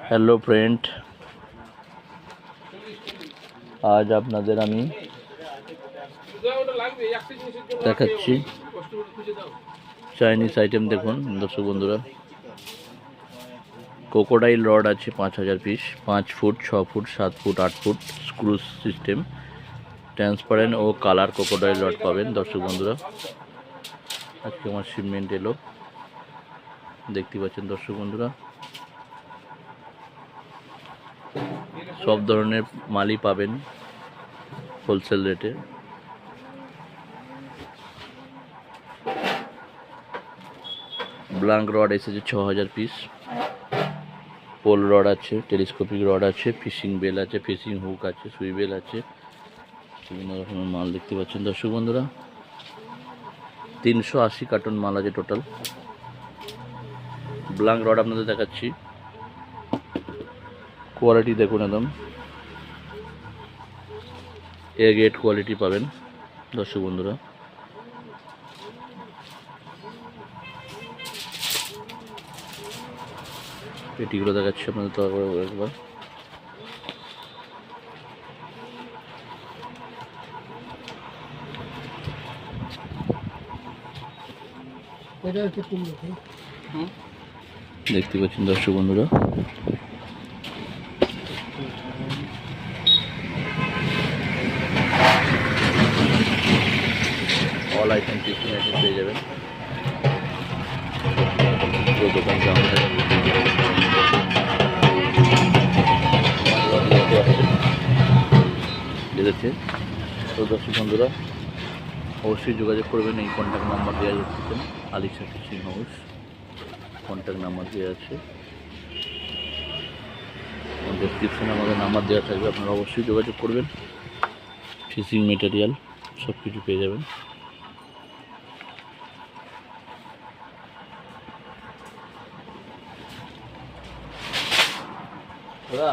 Hello friend, আজ আপনাদের আমি দেখাচ্ছি চাইনিজ আইটেম। দেখুন দর্শক বন্ধুরা, ক্রোকোডাইল রড আছে 5000 piece, 5 foot, 6 foot, 7 foot, 8 foot screw system, transparent ও কালার ক্রোকোডাইল রড পাবেন। দর্শক বন্ধুরা, আজকে আমার শিপমেন্ট এলো, দেখতে পাচ্ছেন দর্শক বন্ধুরা। সব ধরনের মালই পাবেন হোলসেল রেটে। ব্লাঙ্ক রড এসেছে 6000 পিস, পোল রড আছে, টেলিস্কোপিক রড আছে, ফিশিং বেল আছে, ফিশিং হুক আছে, সুই বেল আছে, বিভিন্ন রকমের মাল দেখতে পাচ্ছেন দর্শক বন্ধুরা। 380 কার্টন মাল আছে টোটাল। ব্লাঙ্ক রড আপনাদের দেখাচ্ছি, কোয়ালিটি দেখুন, একদম এ গ্রেড কোয়ালিটি পাবেন দর্শক বন্ধুরা। পেটিগুলো দেখাচ্ছি আপনাদের তো একবার। দেখতে পাচ্ছেন দর্শক বন্ধুরা, অল আইটেম ফিশিং আইটেম পেয়ে যাবেন। পুরো দোকানটা আমাদের দেখেছে। তো দর্শক বন্ধুরা, অবশ্যই যোগাযোগ করবেন। এই কন্ট্যাক্ট নাম্বার দেওয়া যাচ্ছে, Alisha fishing house contact number দেওয়া আছে, ডেসক্রিপশনে আমাদের নাম্বার দেওয়া থাকবে, আপনারা অবশ্যই যোগাযোগ করবেন। ফিশিং মেটেরিয়াল সব কিছু পেয়ে যাবেন। ওরা